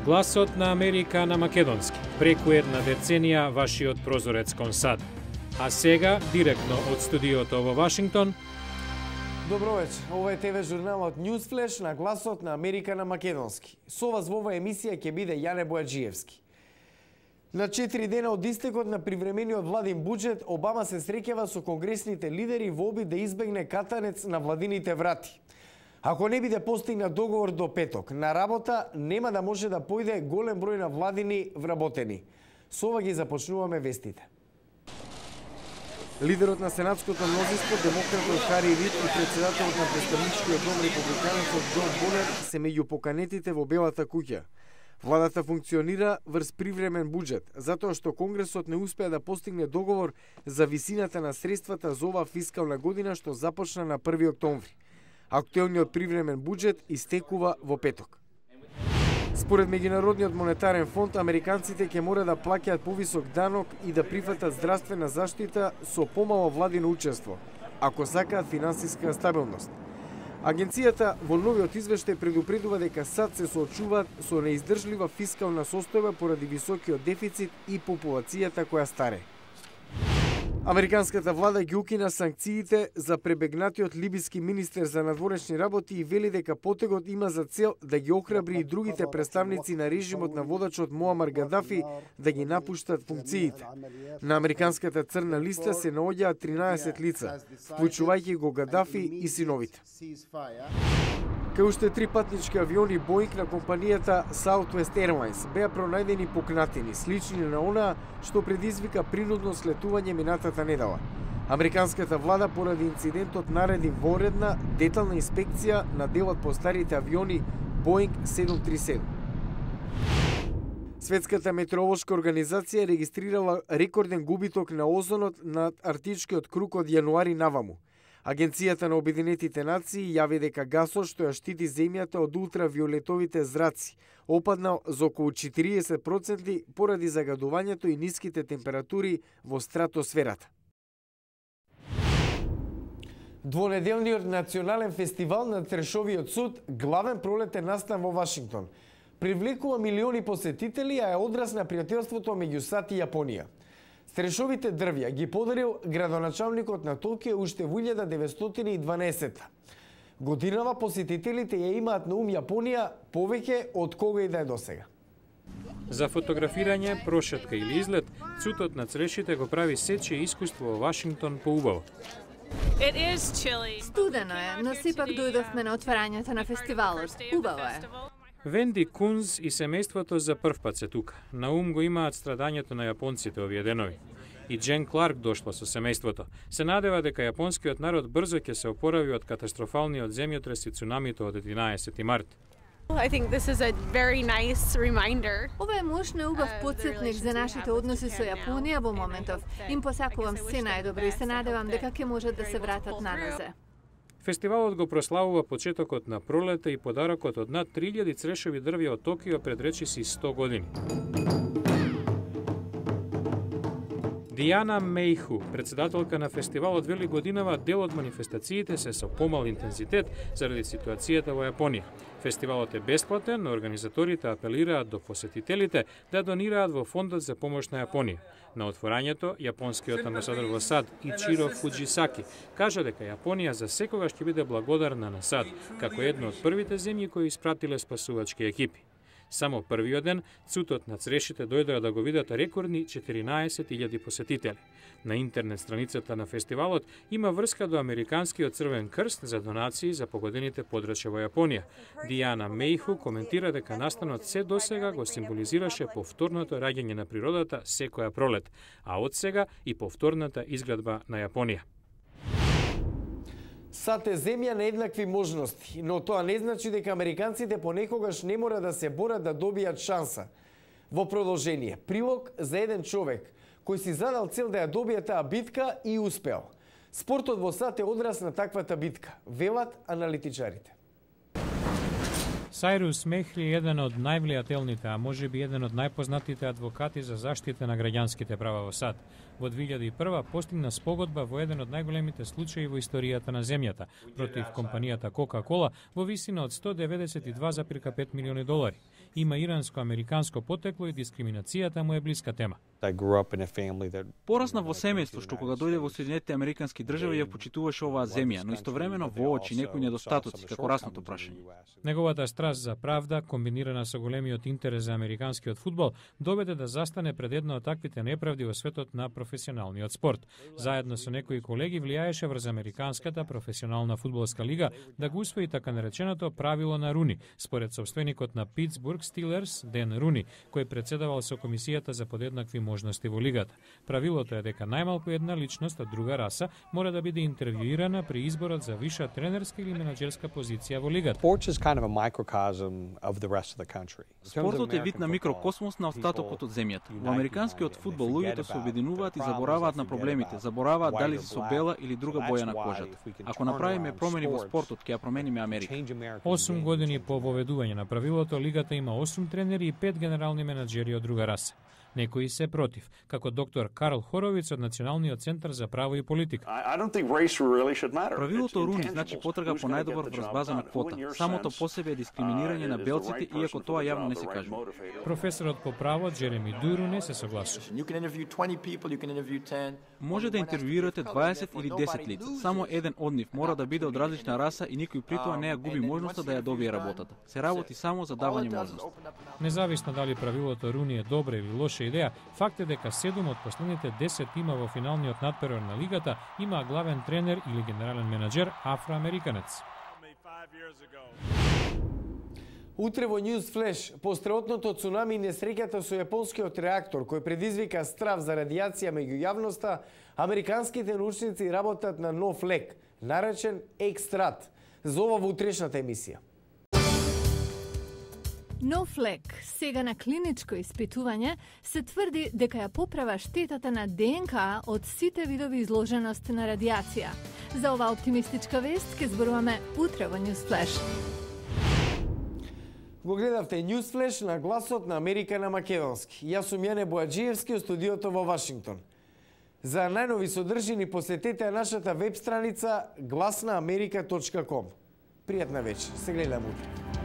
Гласот на Америка на македонски. Преку една деценија вашиот прозорец кон САД. А сега, директно од студиото во Вашингтон. Добро вечер. Ова е ТВ журналот Newsflash на Гласот на Америка на македонски. Со вас во оваа емисија ќе биде Јане Бојаджиевски. На 4 дена од истекот на привремениот владин буџет, Обама се среќава со конгресните лидери во обид да избегне катанец на владините врати. Ако не биде постигнат договор до петок, на работа нема да може да појде голем број на владини вработени. Со ова ги започнуваме вестите. Лидерот на сенатското мнозинство, демократот Хари Рид и председателот на представничкиот дом републиканецот Џон Бонер се меѓу поканетите во Белата куќа. Владата функционира врз привремен буџет, затоа што Конгресот не успеа да постигне договор за висината на средствата за оваа фискална година што започна на 1 октомври. Актуелниот привремен буџет истекува во петок. Според Меѓународниот монетарен фонд, американците ќе мора да плаќаат повисок данок и да прифатат здравствена заштита со помало владино учество, ако сакаат финансиска стабилност. Агенцијата во новиот извештај предупредува дека САД се соочуваат со неиздржлива фискална состојба поради високиот дефицит и популацијата која старе. Американската влада ги укина санкциите за пребегнатиот либиски министер за надворешни работи и вели дека потегот има за цел да ги охрабри и другите представници на режимот на водачот Муамар Гадафи да ги напуштат функциите. На американската црна листа се наоѓаат 13 лица, вклучувајќи го Гадафи и синовите. Кај уште 3 патнички авиони Боинг на компанијата Southwest Airlines беа пронајдени пукнатини, слични на онаа што предизвика принудно слетување минатата недела. Американската влада поради инцидентот нареди воредна детална инспекција на делот по старите авиони Боинг 737. Светската метеоролошка организација регистрирала рекорден губиток на озонот над Арктичкиот круг од јануари наваму. Агенцијата на Обединетите нации јави дека гасот што ја штити земјата од ултравиолетовите зраци опаднал за околу 40% поради загадувањето и ниските температури во стратосферата. Двонеделниот национален фестивал на трешовиот суд, главен пролетен настан во Вашингтон, привлекува милиони посетители, а е одраз на пријателството меѓу САД и Јапонија. Трешовите дрвја ги подарил градоначалникот на Токио уште во 1912. Годинава посетителите ја имаат на ум Јапонија повеќе од кога и да е досега. За фотографирање, прошетка или излет, цутот на црешите го прави сечие искуство во Вашингтон поубаво. Студено е, но сепак дојдовме на отварањето на фестивалот. Убаво е. Венди Кунз и семејството за прв пат се тука. На ум го имаат страдањето на јапонците овие денови. И Джен Кларк дошла со семејството. Се надева дека јапонскиот народ брзо ќе се опорави од катастрофалниот земјотрес и цунамито од 11 март. Ова е мощно и убав потсетник за нашите односи со Јапонија во моментов. Им посакувам се најдобро и се надевам дека ќе можат да се вратат нанозе. Фестивалот го прославува почетокот на пролета и подарокот од над 3000 црешови дрвја од Токио пред речиси 100 години. Дијана Мејху, председателка на фестивалот, вели годинава дел од манифестациите се со помал интензитет заради ситуацијата во Јапонија. Фестивалот е бесплатен, но организаторите апелираат до посетителите да донираат во фондот за помош на Јапонија. На отворањето, јапонскиот амбасадор во САД Ичиро Фуџисаки кажа дека Јапонија за секогаш ќе биде благодарна на САД, како една од првите земји кои испратиле спасувачки екипи. Само првиот ден, цутот на црешите дојдоа да го видат рекордни 14.000 посетители. На интернет страницата на фестивалот има врска до Американскиот црвен крст за донации за погодените подрачја во Јапонија. Дијана Мејху коментира дека настанот се досега го символизираше повторното раѓање на природата секоја пролет, а од сега и повторната изградба на Јапонија. САД е земја на еднакви можности, но тоа не значи дека американците понекогаш не мора да се борат да добијат шанса. Во продолжение, прилог за еден човек кој си задал цел да ја добие таа битка и успеал. Спортот во САД е одраз на таквата битка, велат аналитичарите. Сајрус Мехли е еден од највлијателните, а можеби еден од најпознатите адвокати за заштита на граѓанските права во САД. Во 2001 постигна спогодба во еден од најголемите случаи во историјата на земјата против компанијата Coca-Cola во висина од $192,5 милиони. има иранско-американско потекло и дискриминацијата му е блиска тема. Пораснав во семејство што кога дојде во Соединетите Американски држави ја почитуваше оваа земја, но истовремено воочи некои недостатоци како расното прашање. Неговата страст за правда, комбинирана со големиот интерес за американскиот фудбал, доведе да застане пред една од таквите неправди во светот на професионалниот спорт. Заедно со некои колеги влијаеше врз американската професионална фудбалска лига да го усвои така нареченото правило на Руни, според собственикот на Питсбург Стилерс, Ден Руни, кој председавал со комисијата за подеднакви можности во лигата. Правилото е дека најмалку една личност од друга раса мора да биде интервјуирана при изборот за виша тренерска или менаџерска позиција во лигата. Спортот е вид на микрокосмос на остатокот од земјата. Во американскиот фудбал луѓето се обединуваат и забораваат на проблемите, забораваат дали се со бела или друга боја на кожата. Ако направиме промени во спортот, ќе ја промениме Америка. 8 години по воведување на правилото, лигата има 8 тренери и 5 генерални менаџери од друга раса. Некои се против, како доктор Карл Хоровиц од Националниот центар за право и политика. Правилото Руни значи потрага по најдобар врз база на квота. Самото по себе е дискриминирање на белците, иако тоа јавно не се кажува. Професорот по право Джереми Дуру не се согласува. Може да интервјуирате 20 или 10 лица. Само еден од нив мора да биде од различна раса и никој при тоа не ја губи можноста да ја добие работата. Се работи само за давање можност. Независно дали правилото Руни е добра или лоша идеја, факт е дека 7 од последните 10 тима во финалниот надпериод на лигата има главен тренер или генерален менаџер афроамериканец. Утре во News Flash, по страотното цунами и несреќата со јапонскиот реактор кој предизвика страв за радијација меѓу јавноста, американските научници работат на нов лек, наречен Екстрат. За ова во утрешната емисија. Нов лек, сега на клиничко испитување, се тврди дека ја поправа штетата на ДНК од сите видови изложеност на радијација. За ова оптимистичка вест ќе зборуваме утре во News Flash. Го гледавте News Flash на гласот на Америка на македонски. Јас сум Јане Боаџиевски од студиото во Вашингтон. За најнови содржини посетете нашата веб страница glasnaamerika.com. Пријатна вечер. Се гледам утре.